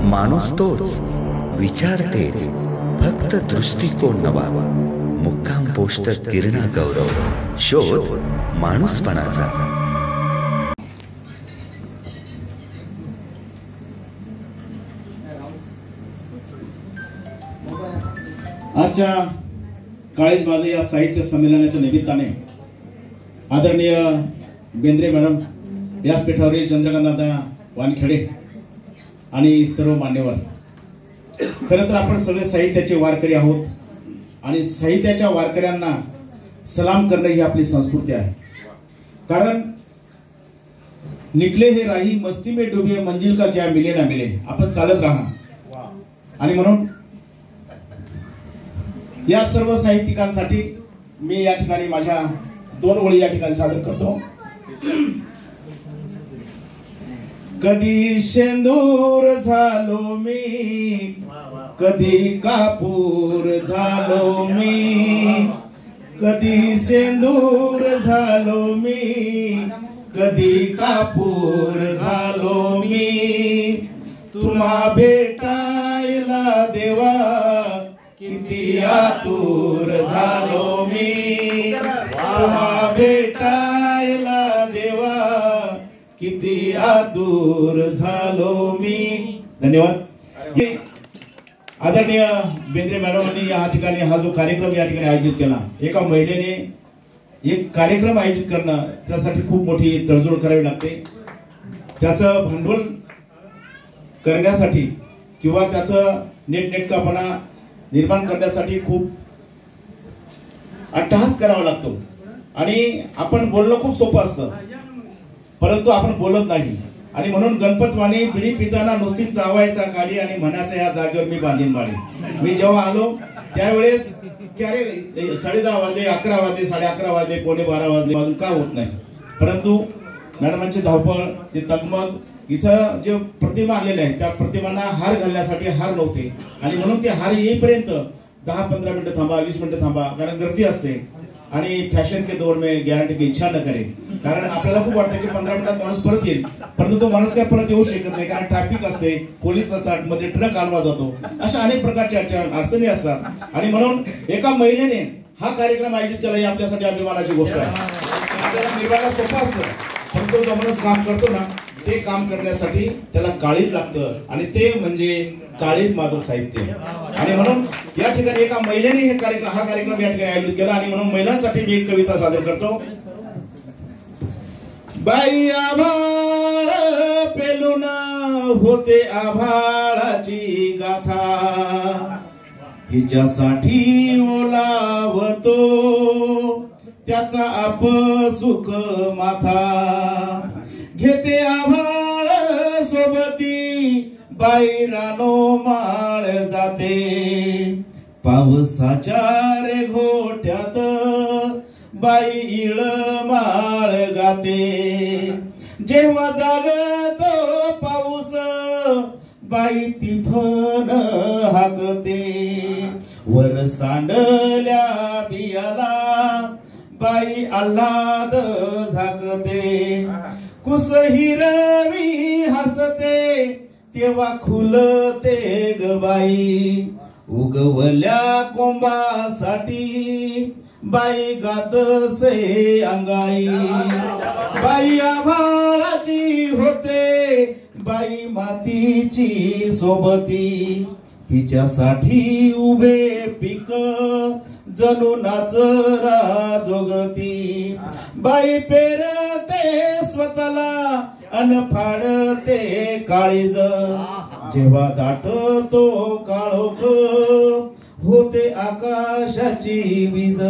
माणूस तोच, विचार तेच, फक्त दृष्टिकोन नवा. मुक्काम पोस्ट किरणा गौरव, शोध माणूसपणाचा. आजच्या काळीज माझे या साहित्य संमेलनाच्या निमित्ताने आदरणीय बेंद्रे मॅडम, व्यासपीठावरील चंद्रकांतदादा वानखेडे आणि सर्व मान्यवर, खरं तर आपण सगळे साहित्याचे वारकरी आहोत आणि साहित्याच्या वारकऱ्यांना सलाम करणं ही आपली संस्कृती आहे. कारण निकले हे राही मस्ती में डुबे मंजिल का क्या मिले ना मिले, आपण चालत राहा. आणि म्हणून या सर्व साहित्यिकांसाठी मी या ठिकाणी माझ्या 2 ओळी या ठिकाणी सादर करतो. कधी शेंदूर झालो मी, कधी कापूर झालो मी, कधी शेंदूर झालो मी, कधी कापूर झालो मी. तुम्हा भेटायला देवा किती आतुर झालो मी, तुम्हा भेटायला देवा किती आतुर झालो मी. धन्यवाद. आदरणीय बेंद्रे मॅडमांनी या ठिकाणी हा जो कार्यक्रम या ठिकाणी आयोजित केला, एका महिलेने एक कार्यक्रम आयोजित करणं त्यासाठी खूप मोठी तडजोड करावी लागते. त्याचं भांडवल करण्यासाठी किंवा त्याचं नेटनेटकापणा निर्माण करण्यासाठी खूप अट्टहास करावा लागतो. आणि आपण बोलणं खूप सोपं असतं, परंतु आपण बोलत नाही. आणि म्हणून गणपतवाणी बिडी पिताना नुसती चावायचा काढी आणि म्हणायचं या जागेवर मी बांधीन बाळी. मी जेव्हा आलो त्यावेळेस की अरे 10:30 वाजले, 11 वाजले, 11:30 वाजले, 11:45 वाजले, अजून का होत नाही. परंतु मॅडमांची धावपळ, ते तगमग, इथं जे प्रतिमा आलेले आहेत त्या प्रतिमांना हार घालण्यासाठी हार नव्हते. आणि म्हणून ते हार येईपर्यंत 10-15 मिनिटं थांबा, 20 मिनिटं थांबा, कारण गर्दी असते. आणि फॅशन के दौर में गॅरंटी की इच्छा न करे. कारण आपल्याला खूप वाटतं की 15 मिनिटात माणूस परत येईल, परंतु तो माणूस काय परत येऊ शकत नाही. कारण ट्रॅफिक असते, पोलीस असतात, मध्ये ट्रक आणला जातो, अशा अनेक प्रकारच्या अडचणी असतात. आणि म्हणून एका महिलेने हा कार्यक्रम आयोजित केला ही आपल्यासाठी अभिमानाची गोष्ट आहे. आपल्याला निर्माण सोपं असतं, परंतु जो माणूस काम करतो ना, ते काम करण्यासाठी त्याला काळीज लागतं. आणि ते म्हणजे काळीज माझं साहित्य. आणि म्हणून या ठिकाणी एका महिलेने हा कार्यक्रम या ठिकाणी आयोजित केला. आणि म्हणून महिलांसाठी मी एक कविता सादर करतो. बाई आभाळ पेलून होते आभाळाची गाथा, तिच्यासाठी ओलावतो त्याचा आप सुख माथा. घेते आभाळ सोबती बाई रानो माळ जाते, पावसाच्या रे घोट्यात बाई इळ माळ गाते. जेव्हा जागतो पाऊस बाई तिफन हाकते, वर सांडल्या बियाला बाई आल्हाद झाकते. कुस हिरवी हसते तेव्हा खुलते ग बाई, उगवल्या कोंबासाठी बाई गातसे अंगाई. बाई आभाळाची होते बाई मातीची सोबती, तिच्यासाठी उभे पीक जणू नाचरा जोगती. बाई पेरते स्वतःला अन फाडते काळीज, जेव्हा दाटतो काळोख होते आकाशाची वीज.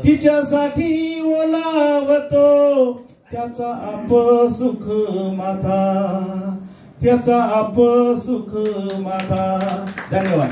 तिच्यासाठी ओलावतो त्याचा आप सुख माथा, त्याचा आप सुख माथा. धन्यवाद.